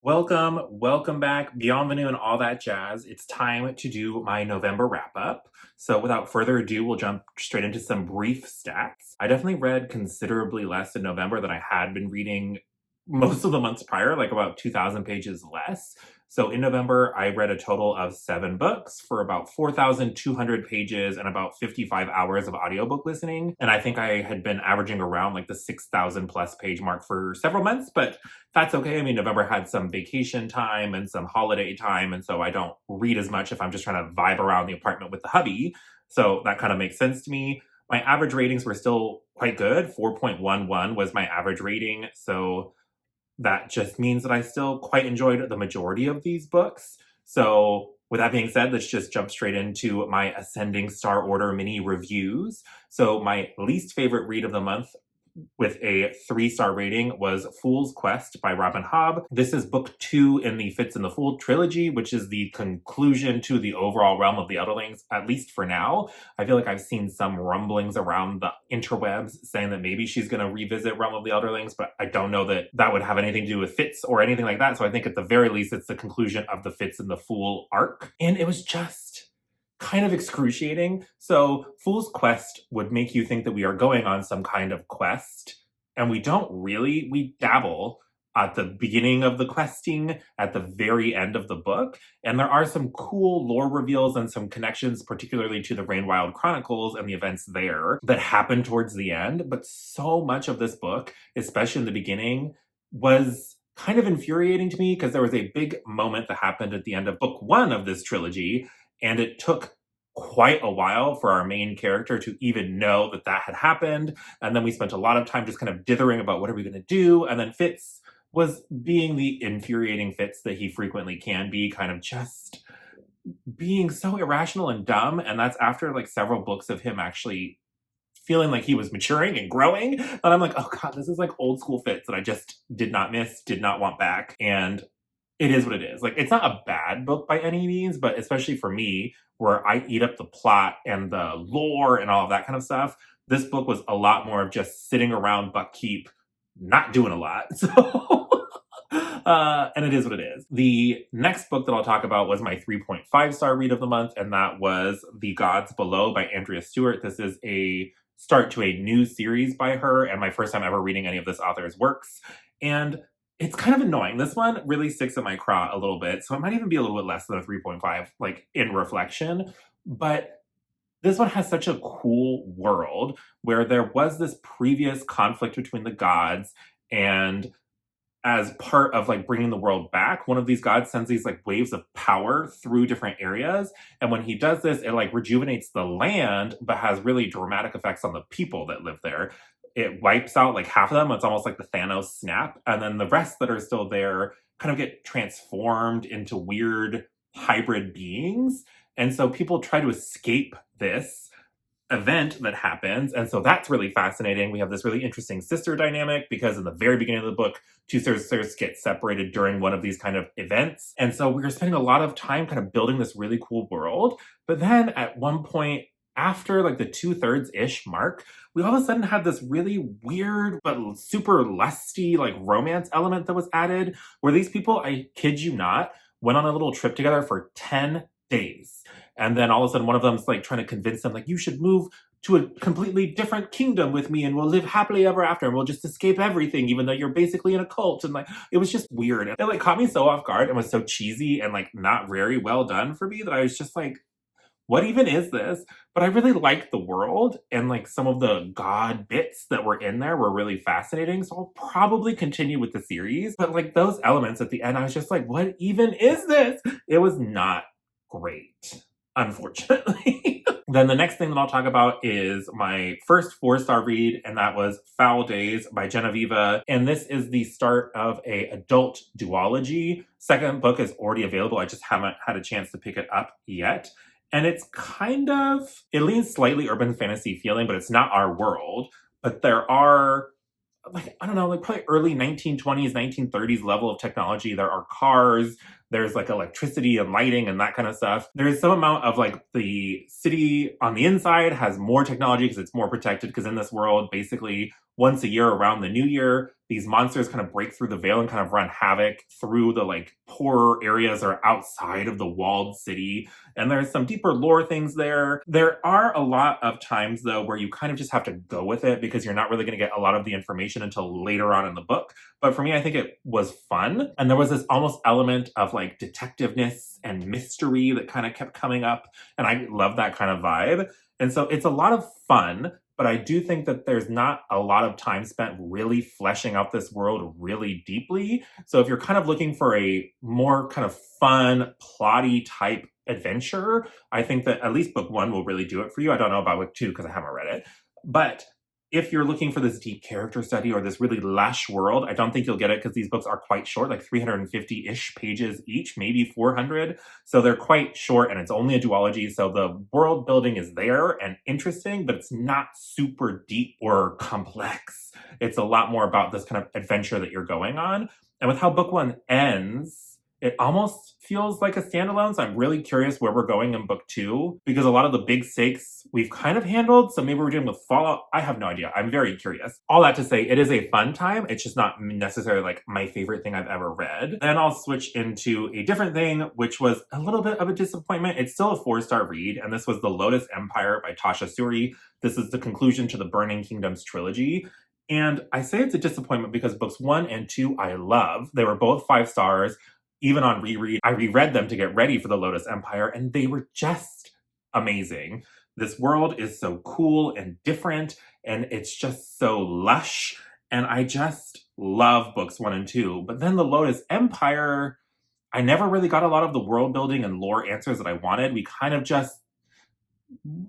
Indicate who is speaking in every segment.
Speaker 1: Welcome back, Beyond the New and all that jazz. It's time to do my November wrap up. So without further ado, we'll jump straight into some brief stats. I definitely read considerably less in November than I had been reading most of the months prior, like about 2,000 pages less. So in November, I read a total of 7 books for about 4,200 pages and about 55 hours of audiobook listening. And I think I had been averaging around like the 6,000 plus page mark for several months, but that's okay. I mean, November had some vacation time and some holiday time, and so I don't read as much if I'm just trying to vibe around the apartment with the hubby. So that kind of makes sense to me. My average ratings were still quite good. 4.11 was my average rating. So that just means that I still quite enjoyed the majority of these books. So with that being said, let's just jump straight into my ascending star order mini reviews. So my least favorite read of the month with a 3-star rating was Fool's Quest by Robin Hobb. This is book 2 in the Fitz and the Fool trilogy, which is the conclusion to the overall realm of the Elderlings, at least for now. I feel like I've seen some rumblings around the interwebs saying that maybe she's going to revisit Realm of the Elderlings, but I don't know that that would have anything to do with Fitz or anything like that. So I think at the very least, it's the conclusion of the Fitz and the Fool arc. And it was just kind of excruciating. So Fool's Quest would make you think that we are going on some kind of quest, and we don't really. We dabble at the beginning of the questing, at the very end of the book, and there are some cool lore reveals and some connections, particularly to the Rainwild Chronicles and the events there that happen towards the end. But so much of this book, especially in the beginning, was kind of infuriating to me because there was a big moment that happened at the end of book 1 of this trilogy, and it took quite a while for our main character to even know that that had happened. And then we spent a lot of time just kind of dithering about what are we going to do. And then Fitz was being the infuriating Fitz that he frequently can be, kind of just being so irrational and dumb. And that's after like several books of him actually feeling like he was maturing and growing. And I'm like, oh God, this is like old school Fitz that I just did not miss, did not want back. And it is what it is. Like, it's not a bad book by any means, but especially for me, where I eat up the plot and the lore and all of that kind of stuff, this book was a lot more of just sitting around Buckkeep, not doing a lot. So, and it is what it is. The next book that I'll talk about was my 3.5-star read of the month, and that was The Gods Below by Andrea Stewart. This is a start to a new series by her, and my first time ever reading any of this author's works. And it's kind of annoying. This one really sticks in my craw a little bit, so it might even be a little bit less than a 3.5, like, in reflection. But this one has such a cool world where there was this previous conflict between the gods, and as part of, like, bringing the world back, one of these gods sends these, like, waves of power through different areas, and when he does this, it, like, rejuvenates the land, but has really dramatic effects on the people that live there. It wipes out like half of them. It's almost like the Thanos snap. And then the rest that are still there kind of get transformed into weird hybrid beings. And so people try to escape this event that happens. And so that's really fascinating. We have this really interesting sister dynamic because in the very beginning of the book, 2 sisters get separated during one of these kind of events. And so we were spending a lot of time kind of building this really cool world. But then at one point, after like the 2/3-ish mark, we all of a sudden had this really weird but super lusty like romance element that was added, where these people, I kid you not, went on a little trip together for 10 days. And then all of a sudden one of them's like trying to convince them like, you should move to a completely different kingdom with me and we'll live happily ever after and we'll just escape everything even though you're basically in a cult. And like, it was just weird. It like caught me so off guard and was so cheesy and like not very well done for me that I was just like, what even is this? But I really liked the world, and like some of the god bits that were in there were really fascinating. So I'll probably continue with the series. But like those elements at the end, I was just like, what even is this? It was not great, unfortunately. Then the next thing that I'll talk about is my first 4-star read, and that was Foul Days by Genoveva. And this is the start of a adult duology. Second book is already available. I just haven't had a chance to pick it up yet. And it's kind of, it leans slightly urban fantasy feeling, but it's not our world. But there are, like, I don't know, like probably early 1920s, 1930s level of technology. There are cars, there's like electricity and lighting and that kind of stuff. There's some amount of like the city on the inside has more technology because it's more protected. Because in this world, basically once a year around the new year, these monsters kind of break through the veil and kind of run havoc through the like poorer areas or outside of the walled city. And there's some deeper lore things there. There are a lot of times though where you kind of just have to go with it because you're not really going to get a lot of the information until later on in the book. But for me, I think it was fun. And there was this almost element of like detectiveness and mystery that kind of kept coming up. And I love that kind of vibe. And so it's a lot of fun, but I do think that there's not a lot of time spent really fleshing out this world really deeply. So if you're kind of looking for a more kind of fun, plotty type adventure, I think that at least book one will really do it for you. I don't know about book two because I haven't read it. But if you're looking for this deep character study or this really lush world, I don't think you'll get it because these books are quite short, like 350-ish pages each, maybe 400. So they're quite short and it's only a duology. So the world building is there and interesting, but it's not super deep or complex. It's a lot more about this kind of adventure that you're going on. And with how book one ends, it almost feels like a standalone, so I'm really curious where we're going in book two, because a lot of the big stakes we've kind of handled, so maybe we're dealing with Fallout. I have no idea. I'm very curious. All that to say, it is a fun time. It's just not necessarily like my favorite thing I've ever read. Then I'll switch into a different thing, which was a little bit of a disappointment. It's still a 4-star read, and this was The Lotus Empire by Tasha Suri. This is the conclusion to the Burning Kingdoms trilogy. And I say it's a disappointment because books 1 and 2 I love. They were both 5 stars. Even on reread, I reread them to get ready for the Lotus Empire, and they were just amazing. This world is so cool and different, and it's just so lush, and I just love books 1 and 2. But then the Lotus Empire, I never really got a lot of the world building and lore answers that I wanted. We kind of just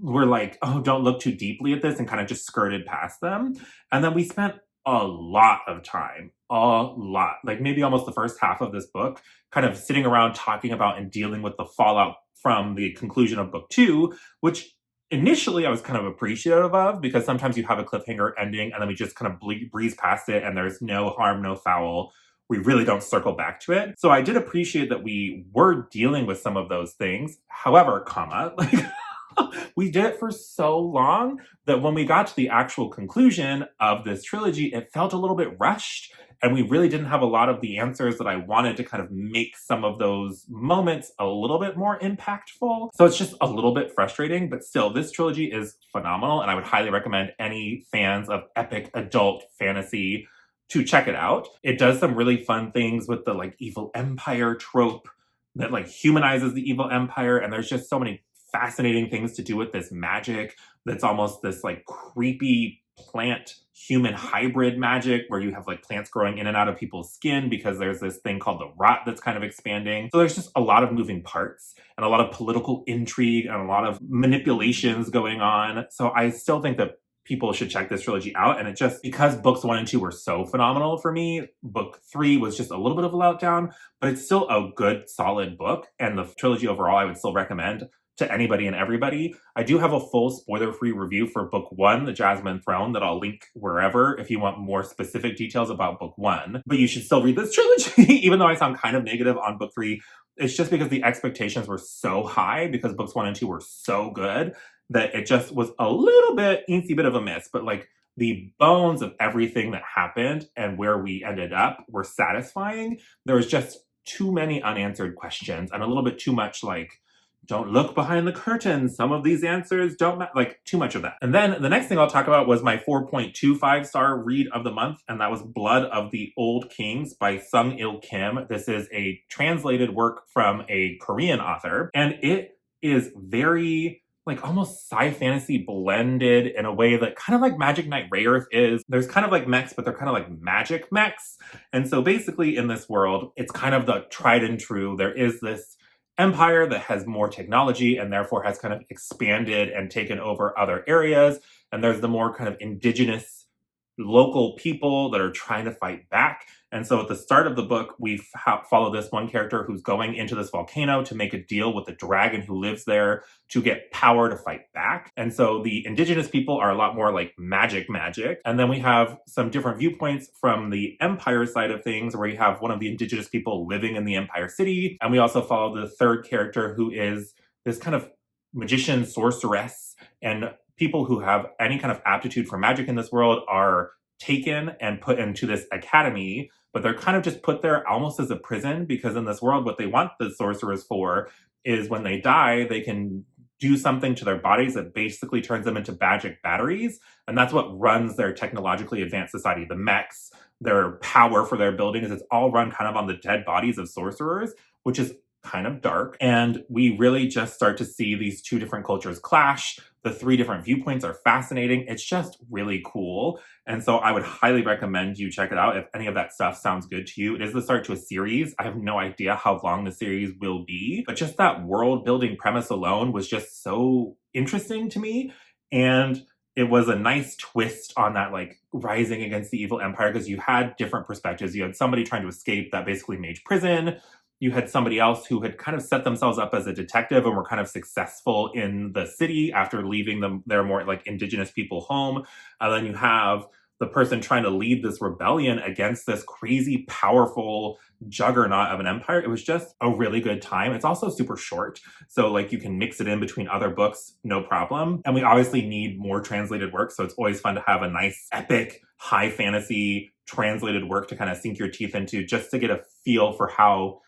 Speaker 1: were like, oh, don't look too deeply at this, and kind of just skirted past them. And then we spent a lot of time, like maybe almost the first half of this book, kind of sitting around talking about and dealing with the fallout from the conclusion of book 2, which initially I was kind of appreciative of, because sometimes you have a cliffhanger ending and then we just kind of breeze past it and there's no harm, no foul. We really don't circle back to it. So I did appreciate that we were dealing with some of those things. However, like we did it for so long that when we got to the actual conclusion of this trilogy, it felt a little bit rushed, and we really didn't have a lot of the answers that I wanted to kind of make some of those moments a little bit more impactful. So it's just a little bit frustrating, but still, this trilogy is phenomenal, and I would highly recommend any fans of epic adult fantasy to check it out. It does some really fun things with the like evil empire trope that like humanizes the evil empire, and there's just so many fascinating things to do with this magic that's almost this like creepy plant human hybrid magic where you have like plants growing in and out of people's skin because there's this thing called the rot that's kind of expanding. So there's just a lot of moving parts and a lot of political intrigue and a lot of manipulations going on. So I still think that people should check this trilogy out. And it just, because books 1 and 2 were so phenomenal for me, book 3 was just a little bit of a letdown, but it's still a good, solid book. And the trilogy overall, I would still recommend to anybody and everybody. I do have a full spoiler-free review for book 1, The Jasmine Throne, that I'll link wherever if you want more specific details about book 1. But you should still read this trilogy, even though I sound kind of negative on book 3. It's just because the expectations were so high because books 1 and 2 were so good that it just was a little bit, eensy bit of a miss. But like the bones of everything that happened and where we ended up were satisfying. There was just too many unanswered questions and a little bit too much like, don't look behind the curtain. Some of these answers don't matter. Like, too much of that. And then the next thing I'll talk about was my 4.25-star read of the month, and that was Blood of the Old Kings by Sung Il Kim. This is a translated work from a Korean author, and it is very like almost sci-fantasy blended in a way that kind of like Magic Knight Rayearth is. There's kind of like mechs, but they're kind of like magic mechs. And so basically in this world, it's kind of the tried and true. There is this empire that has more technology and therefore has kind of expanded and taken over other areas. And there's the more kind of indigenous local people that are trying to fight back. And so at the start of the book, we follow this one character who's going into this volcano to make a deal with the dragon who lives there to get power to fight back. And so the indigenous people are a lot more like magic. And then we have some different viewpoints from the empire side of things, where you have one of the indigenous people living in the Empire City. And we also follow the third character who is this kind of magician, sorceress, and people who have any kind of aptitude for magic in this world are taken and put into this academy, but they're kind of just put there almost as a prison, because in this world, what they want the sorcerers for is when they die, they can do something to their bodies that basically turns them into magic batteries. And that's what runs their technologically advanced society. The mechs, their power for their buildings, it's all run kind of on the dead bodies of sorcerers, which is kind of dark. And we really just start to see these two different cultures clash. The three different viewpoints are fascinating. It's just really cool. And so I would highly recommend you check it out if any of that stuff sounds good to you. It is the start to a series. I have no idea how long the series will be, but just that world building premise alone was just so interesting to me. And it was a nice twist on that, like, rising against the evil empire, because you had different perspectives. You had somebody trying to escape that basically mage prison. You had somebody else who had kind of set themselves up as a detective and were kind of successful in the city after leaving their more like indigenous people home. And then you have the person trying to lead this rebellion against this crazy, powerful juggernaut of an empire. It was just a really good time. It's also super short, so like you can mix it in between other books, no problem. And we obviously need more translated work, so it's always fun to have a nice, epic, high fantasy translated work to kind of sink your teeth into, just to get a feel for how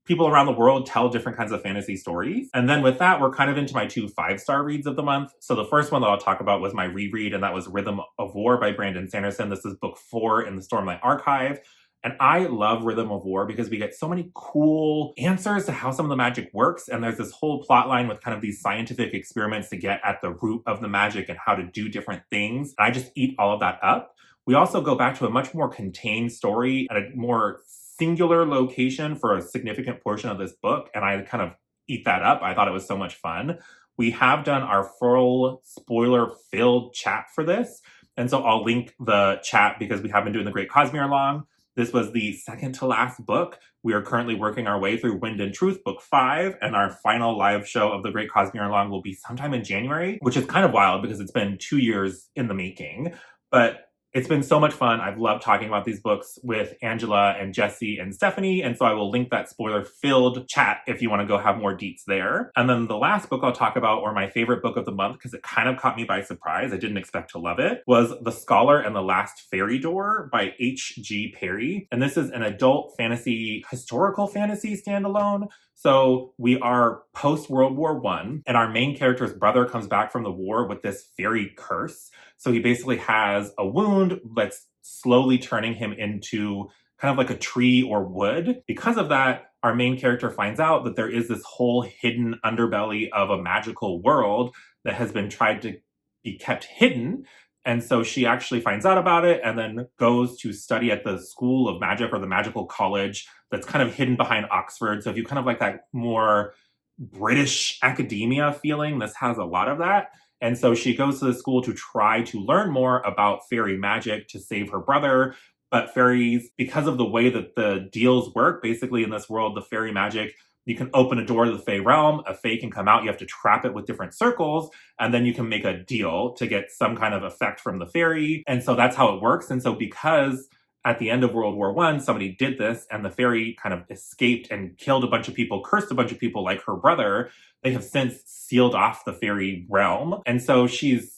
Speaker 1: people around the world tell different kinds of fantasy stories. And then with that, we're kind of into my 2 5-star reads of the month. So the first one that I'll talk about was my reread, and that was Rhythm of War by Brandon Sanderson. This is book 4 in the Stormlight Archive. And I love Rhythm of War because we get so many cool answers to how some of the magic works. And there's this whole plot line with kind of these scientific experiments to get at the root of the magic and how to do different things. And I just eat all of that up. We also go back to a much more contained story at a more singular location for a significant portion of this book, and I kind of eat that up. I thought it was so much fun. We have done our full spoiler-filled chat for this, and so I'll link the chat because we have been doing the Great Cosmere Long. This was the second to last book. We are currently working our way through Wind and Truth, book 5, and our final live show of the Great Cosmere Long will be sometime in January, which is kind of wild because it's been 2 years in the making, but it's been so much fun. I've loved talking about these books with Angela and Jesse and Stephanie, and so I will link that spoiler-filled chat if you want to go have more deets there. And then the last book I'll talk about, or my favorite book of the month, because it kind of caught me by surprise, I didn't expect to love it, was The Scholar and the Last Fairy Door by H.G. Parry. And this is an adult fantasy, historical fantasy standalone. So we are post-World War I, and our main character's brother comes back from the war with this fairy curse. So he basically has a wound that's slowly turning him into kind of like a tree or wood. Because of that, our main character finds out that there is this whole hidden underbelly of a magical world that has been tried to be kept hidden. And so she actually finds out about it and then goes to study at the School of Magic, or the magical college that's kind of hidden behind Oxford. So if you kind of like that more British academia feeling, this has a lot of that. And so she goes to the school to try to learn more about fairy magic to save her brother. But fairies, because of the way that the deals work, basically in this world, the fairy magic, you can open a door to the Fae realm, a Fae can come out, you have to trap it with different circles, and then you can make a deal to get some kind of effect from the fairy. And so that's how it works. And so because at the end of World War I, somebody did this, and the fairy kind of escaped and killed a bunch of people, cursed a bunch of people like her brother, they have since sealed off the fairy realm. And so she's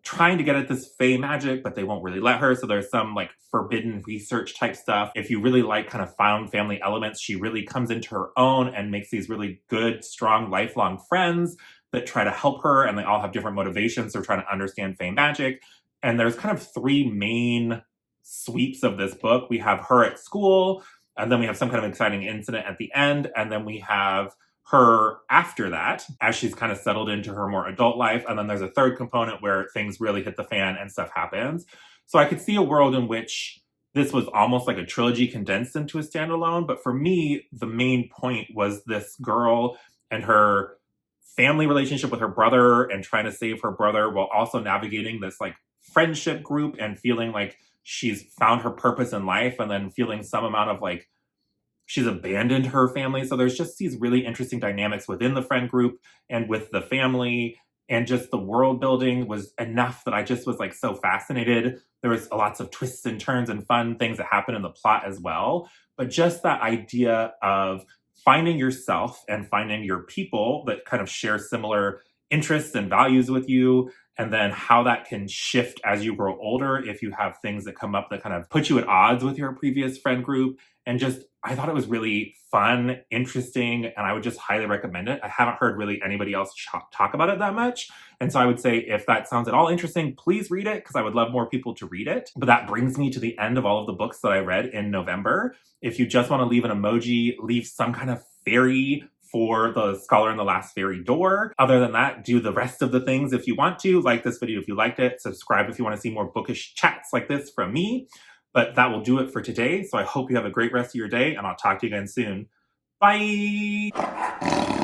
Speaker 1: trying to get at this Fae magic, but they won't really let her. So there's some like forbidden research type stuff. If you really like kind of found family elements, she really comes into her own and makes these really good, strong, lifelong friends that try to help her. And they all have different motivations. They're trying to understand Fae magic. And there's kind of 3 main sweeps of this book. We have her at school, and then we have some kind of exciting incident at the end. And then we have her after that, as she's kind of settled into her more adult life. And then there's a third component where things really hit the fan and stuff happens. So I could see a world in which this was almost like a trilogy condensed into a standalone. But for me, the main point was this girl and her family relationship with her brother and trying to save her brother while also navigating this like friendship group and feeling like she's found her purpose in life, and then feeling some amount of like she's abandoned her family. So there's just these really interesting dynamics within the friend group and with the family, and just the world building was enough that I just was like so fascinated. There was lots of twists and turns and fun things that happen in the plot as well. But just that idea of finding yourself and finding your people that kind of share similar interests and values with you, and then how that can shift as you grow older if you have things that come up that kind of put you at odds with your previous friend group. And just, I thought it was really fun, interesting, and I would just highly recommend it. I haven't heard really anybody else talk about it that much. And so I would say if that sounds at all interesting, please read it, because I would love more people to read it. But that brings me to the end of all of the books that I read in November. If you just want to leave an emoji, leave some kind of fairy for the Scholar in the Last Fairy Door. Other than that, do the rest of the things if you want to. Like this video if you liked it. Subscribe if you want to see more bookish chats like this from me. But that will do it for today. So I hope you have a great rest of your day, and I'll talk to you again soon. Bye!